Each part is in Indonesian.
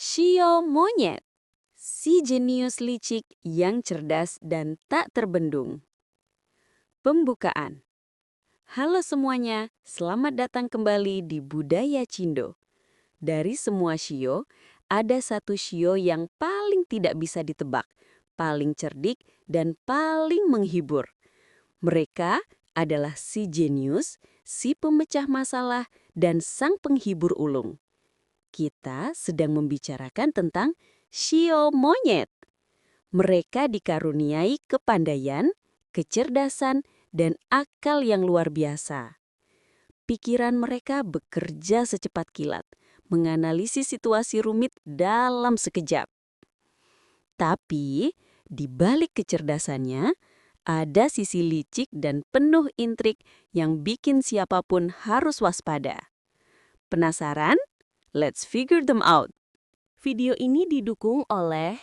Shio monyet, si jenius licik yang cerdas dan tak terbendung. Pembukaan. Halo semuanya, selamat datang kembali di Budaya Cindo. Dari semua shio, ada satu shio yang paling tidak bisa ditebak, paling cerdik, dan paling menghibur. Mereka adalah si jenius, si pemecah masalah, dan sang penghibur ulung. Kita sedang membicarakan tentang shio monyet. Mereka dikaruniai kepandaian, kecerdasan, dan akal yang luar biasa. Pikiran mereka bekerja secepat kilat, menganalisis situasi rumit dalam sekejap. Tapi, di balik kecerdasannya, ada sisi licik dan penuh intrik yang bikin siapapun harus waspada. Penasaran? Let's figure them out. Video ini didukung oleh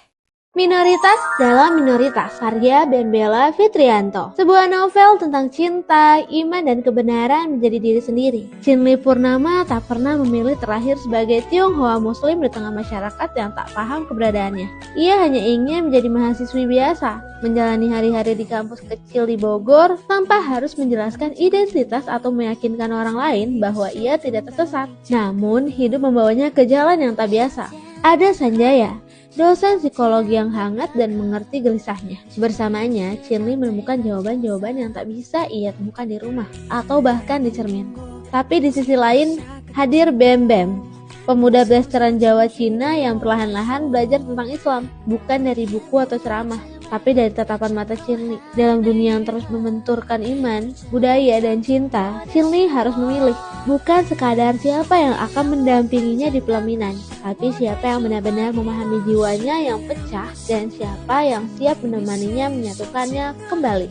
Minoritas dalam Minoritas, karya Ben Bella Fitrianto. Sebuah novel tentang cinta, iman, dan kebenaran menjadi diri sendiri. Chinli Purnama tak pernah memilih terlahir sebagai Tionghoa Muslim di tengah masyarakat yang tak paham keberadaannya. Ia hanya ingin menjadi mahasiswi biasa, menjalani hari-hari di kampus kecil di Bogor tanpa harus menjelaskan identitas atau meyakinkan orang lain bahwa ia tidak tersesat. Namun, hidup membawanya ke jalan yang tak biasa. Ada Sanjaya, dosen psikologi yang hangat dan mengerti gelisahnya. Bersamanya, Chinli menemukan jawaban-jawaban yang tak bisa ia temukan di rumah atau bahkan di cermin. Tapi di sisi lain, hadir Bem Bem, pemuda blasteran Jawa Cina yang perlahan-lahan belajar tentang Islam, bukan dari buku atau ceramah, tapi dari tatapan mata Chinli. Dalam dunia yang terus membenturkan iman, budaya, dan cinta, Chinli harus memilih. Bukan sekadar siapa yang akan mendampinginya di pelaminan, tapi siapa yang benar-benar memahami jiwanya yang pecah dan siapa yang siap menemaninya menyatukannya kembali.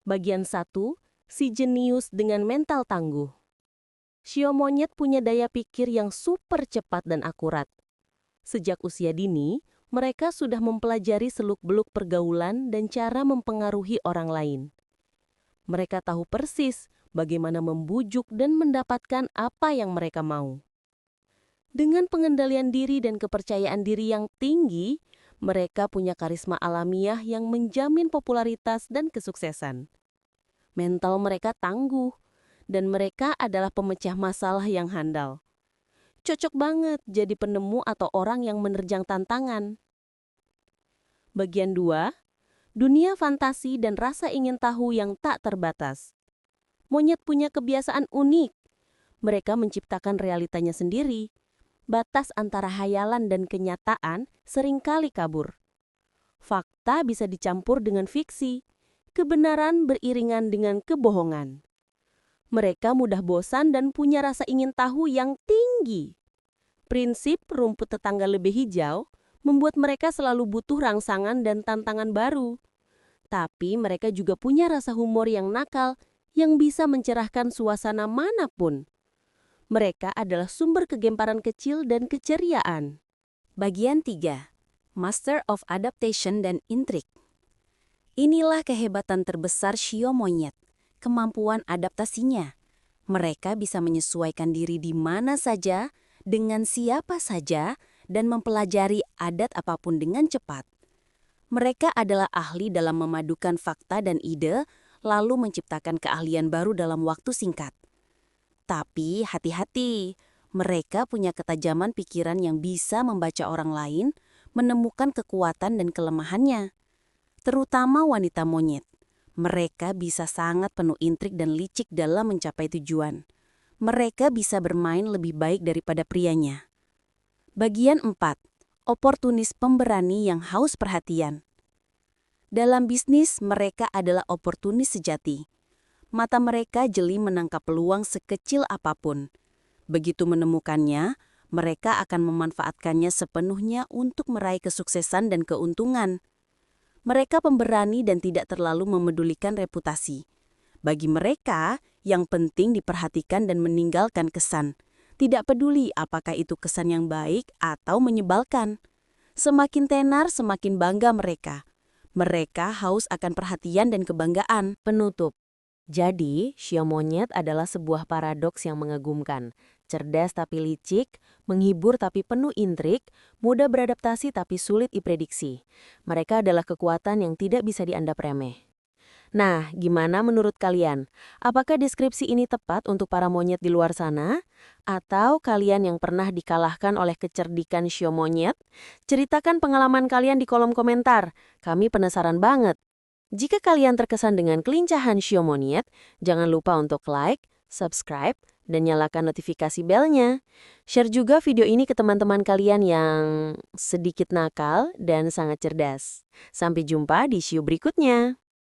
Bagian 1, si jenius dengan mental tangguh. Shio monyet punya daya pikir yang super cepat dan akurat. Sejak usia dini, mereka sudah mempelajari seluk-beluk pergaulan dan cara mempengaruhi orang lain. Mereka tahu persis bagaimana membujuk dan mendapatkan apa yang mereka mau. Dengan pengendalian diri dan kepercayaan diri yang tinggi, mereka punya karisma alamiah yang menjamin popularitas dan kesuksesan. Mental mereka tangguh, dan mereka adalah pemecah masalah yang handal. Cocok banget jadi penemu atau orang yang menerjang tantangan. Bagian 2, dunia fantasi dan rasa ingin tahu yang tak terbatas. Monyet punya kebiasaan unik. Mereka menciptakan realitanya sendiri. Batas antara hayalan dan kenyataan seringkali kabur. Fakta bisa dicampur dengan fiksi. Kebenaran beriringan dengan kebohongan. Mereka mudah bosan dan punya rasa ingin tahu yang tinggi. Prinsip rumput tetangga lebih hijau membuat mereka selalu butuh rangsangan dan tantangan baru. Tapi mereka juga punya rasa humor yang nakal yang bisa mencerahkan suasana manapun. Mereka adalah sumber kegemparan kecil dan keceriaan. Bagian 3, Master of Adaptation dan Intrik. Inilah kehebatan terbesar shio monyet, kemampuan adaptasinya. Mereka bisa menyesuaikan diri di mana saja, dengan siapa saja, dan mempelajari adat apapun dengan cepat. Mereka adalah ahli dalam memadukan fakta dan ide, lalu menciptakan keahlian baru dalam waktu singkat. Tapi hati-hati, mereka punya ketajaman pikiran yang bisa membaca orang lain, menemukan kekuatan dan kelemahannya. Terutama wanita monyet. Mereka bisa sangat penuh intrik dan licik dalam mencapai tujuan. Mereka bisa bermain lebih baik daripada prianya. Bagian 4, oportunis pemberani yang haus perhatian. Dalam bisnis, mereka adalah oportunis sejati. Mata mereka jeli menangkap peluang sekecil apapun. Begitu menemukannya, mereka akan memanfaatkannya sepenuhnya untuk meraih kesuksesan dan keuntungan. Mereka pemberani dan tidak terlalu memedulikan reputasi. Bagi mereka, yang penting diperhatikan dan meninggalkan kesan. Tidak peduli apakah itu kesan yang baik atau menyebalkan. Semakin tenar, semakin bangga mereka. Mereka haus akan perhatian dan kebanggaan. Penutup. Jadi, shio monyet adalah sebuah paradoks yang mengagumkan. cerdas tapi licik, menghibur tapi penuh intrik, mudah beradaptasi tapi sulit diprediksi. Mereka adalah kekuatan yang tidak bisa dianggap remeh. Nah, gimana menurut kalian? Apakah deskripsi ini tepat untuk para monyet di luar sana? Atau kalian yang pernah dikalahkan oleh kecerdikan sio monyet? Ceritakan pengalaman kalian di kolom komentar. Kami penasaran banget. Jika kalian terkesan dengan kelincahan sio monyet, jangan lupa untuk like, subscribe, dan nyalakan notifikasi belnya. Share juga video ini ke teman-teman kalian yang sedikit nakal dan sangat cerdas. Sampai jumpa di shio berikutnya.